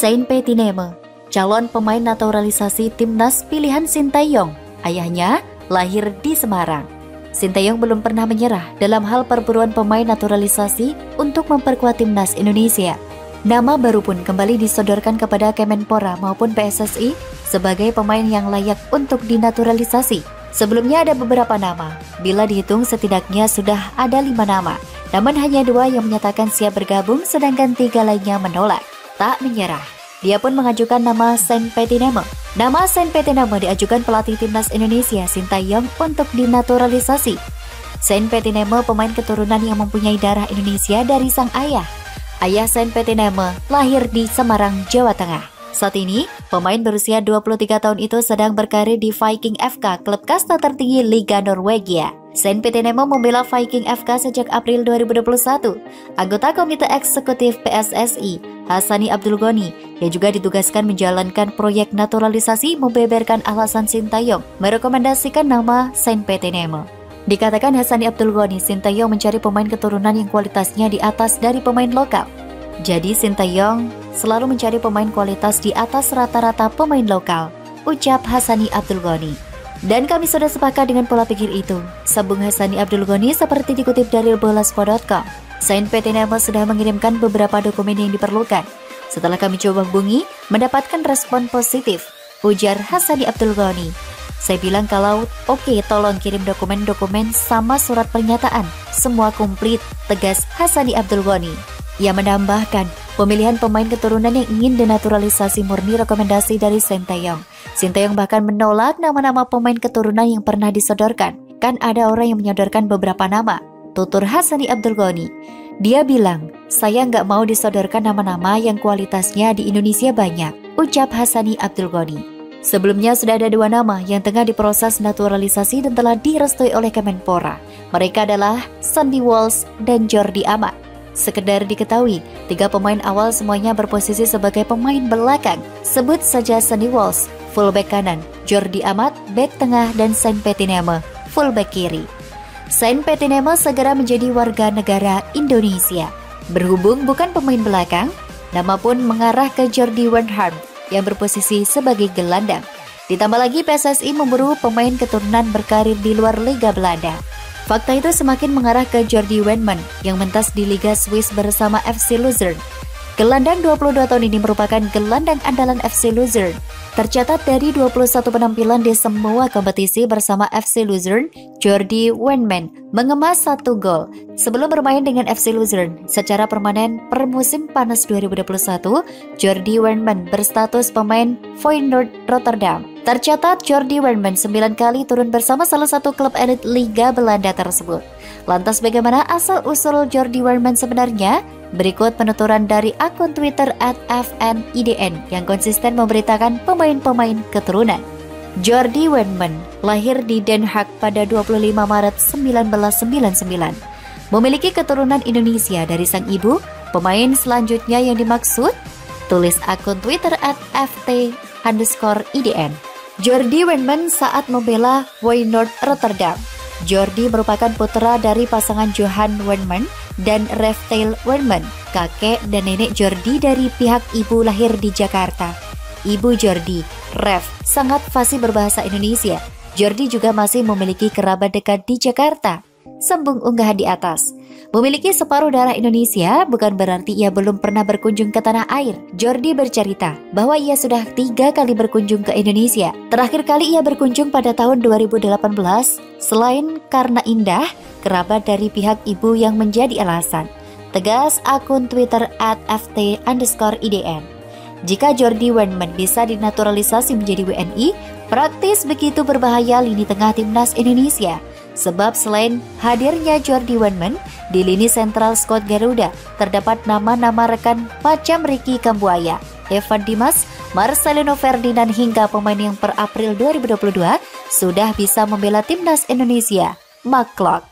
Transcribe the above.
Saint Petineme, calon pemain naturalisasi timnas pilihan Sintayong. Ayahnya lahir di Semarang. Sintayong belum pernah menyerah dalam hal perburuan pemain naturalisasi untuk memperkuat timnas Indonesia. Nama baru pun kembali disodorkan kepada Kemenpora maupun PSSI sebagai pemain yang layak untuk dinaturalisasi. Sebelumnya ada beberapa nama, bila dihitung setidaknya sudah ada 5 nama. Namun hanya 2 yang menyatakan siap bergabung sedangkan 3 lainnya menolak. Tak menyerah, dia pun mengajukan nama Saint Petineme. Nama Saint Petineme diajukan pelatih timnas Indonesia Sintayong untuk dinaturalisasi. Saint Petineme pemain keturunan yang mempunyai darah Indonesia dari sang ayah. Ayah Saint Petineme lahir di Semarang, Jawa Tengah. Saat ini, pemain berusia 23 tahun itu sedang berkarir di Viking FK, klub kasta tertinggi Liga Norwegia. Saint Petineme membela Viking FK sejak April 2021. Anggota Komite Eksekutif PSSI, Hassani Abdul Ghani, yang juga ditugaskan menjalankan proyek naturalisasi, membeberkan alasan Sintayong merekomendasikan nama Saint Petineme. Dikatakan Hassani Abdul Ghani, Sintayong mencari pemain keturunan yang kualitasnya di atas dari pemain lokal. Jadi Sintayong selalu mencari pemain kualitas di atas rata-rata pemain lokal, ucap Hassani Abdul Ghani. Dan kami sudah sepakat dengan pola pikir itu, sambung Hassani Abdul Ghani seperti dikutip dari bola.sport.com. Saint Petineme sudah mengirimkan beberapa dokumen yang diperlukan. Setelah kami coba hubungi, mendapatkan respon positif, ujar Hassani Abdul Ghani. Saya bilang kalau oke, tolong kirim dokumen-dokumen sama surat pernyataan. Semua komplit, tegas Hassani Abdul Ghani. Ia menambahkan, pemilihan pemain keturunan yang ingin denaturalisasi murni rekomendasi dari Sintayong. Sintayong bahkan menolak nama-nama pemain keturunan yang pernah disodorkan. Kan ada orang yang menyodorkan beberapa nama, tutur Hassani Abdul Ghani. Dia bilang, saya nggak mau disodorkan nama-nama yang kualitasnya di Indonesia banyak, ucap Hassani Abdul Ghani. Sebelumnya sudah ada 2 nama yang tengah diproses naturalisasi dan telah direstui oleh Kemenpora. Mereka adalah Sandy Walsh dan Jordi Amat. Sekedar diketahui, 3 pemain awal semuanya berposisi sebagai pemain belakang. Sebut saja Sandy Walsh, fullback kanan, Jordi Amat, back tengah, dan Saint Petineme, fullback kiri. Saint Petineme segera menjadi warga negara Indonesia. Berhubung bukan pemain belakang, nama pun mengarah ke Jordi Wijnaldum yang berposisi sebagai gelandang. Ditambah lagi PSSI memburu pemain keturunan berkarir di luar Liga Belanda. Fakta itu semakin mengarah ke Jordi Wijnaldum yang mentas di Liga Swiss bersama FC Luzern. Gelandang 22 tahun ini merupakan gelandang andalan FC Luzern. Tercatat dari 21 penampilan di semua kompetisi bersama FC Luzern, Jordi Wijnaldum mengemas 1 gol. Sebelum bermain dengan FC Luzern secara permanen per musim panas 2021, Jordi Wijnaldum berstatus pemain Feyenoord Rotterdam. Tercatat Jordi Wijnaldum 9 kali turun bersama salah satu klub elit Liga Belanda tersebut. Lantas bagaimana asal-usul Jordi Wijnaldum sebenarnya? Berikut penuturan dari akun Twitter @fnidn yang konsisten memberitakan pemain-pemain keturunan. Jordi Wijnaldum lahir di Den Haag pada 25 Maret 1999. Memiliki keturunan Indonesia dari sang ibu. Pemain selanjutnya yang dimaksud, tulis akun Twitter @ft_idn. Jordi Wijnaldum saat membela Feyenoord Rotterdam. Jordi merupakan putra dari pasangan Johan Wijnaldum dan Reftail Wijnaldum. Kakek dan nenek Jordi dari pihak ibu lahir di Jakarta. Ibu Jordi, Ref, sangat fasih berbahasa Indonesia. Jordi juga masih memiliki kerabat dekat di Jakarta. Sambung unggahan di atas. Memiliki separuh darah Indonesia bukan berarti ia belum pernah berkunjung ke tanah air. Jordi bercerita bahwa ia sudah 3 kali berkunjung ke Indonesia. Terakhir kali ia berkunjung pada tahun 2018. Selain karena indah, kerabat dari pihak ibu yang menjadi alasan. Tegas akun Twitter @ft_idn. Jika Jordi Wijnaldum bisa dinaturalisasi menjadi WNI, praktis begitu berbahaya lini tengah timnas Indonesia. Sebab selain hadirnya Jordi Wijnaldum, di lini sentral skuad Garuda terdapat nama-nama rekan macam Ricky Kambuaya, Evan Dimas, Marcelino Ferdinand hingga pemain yang per April 2022 sudah bisa membela timnas Indonesia, Mark Klok.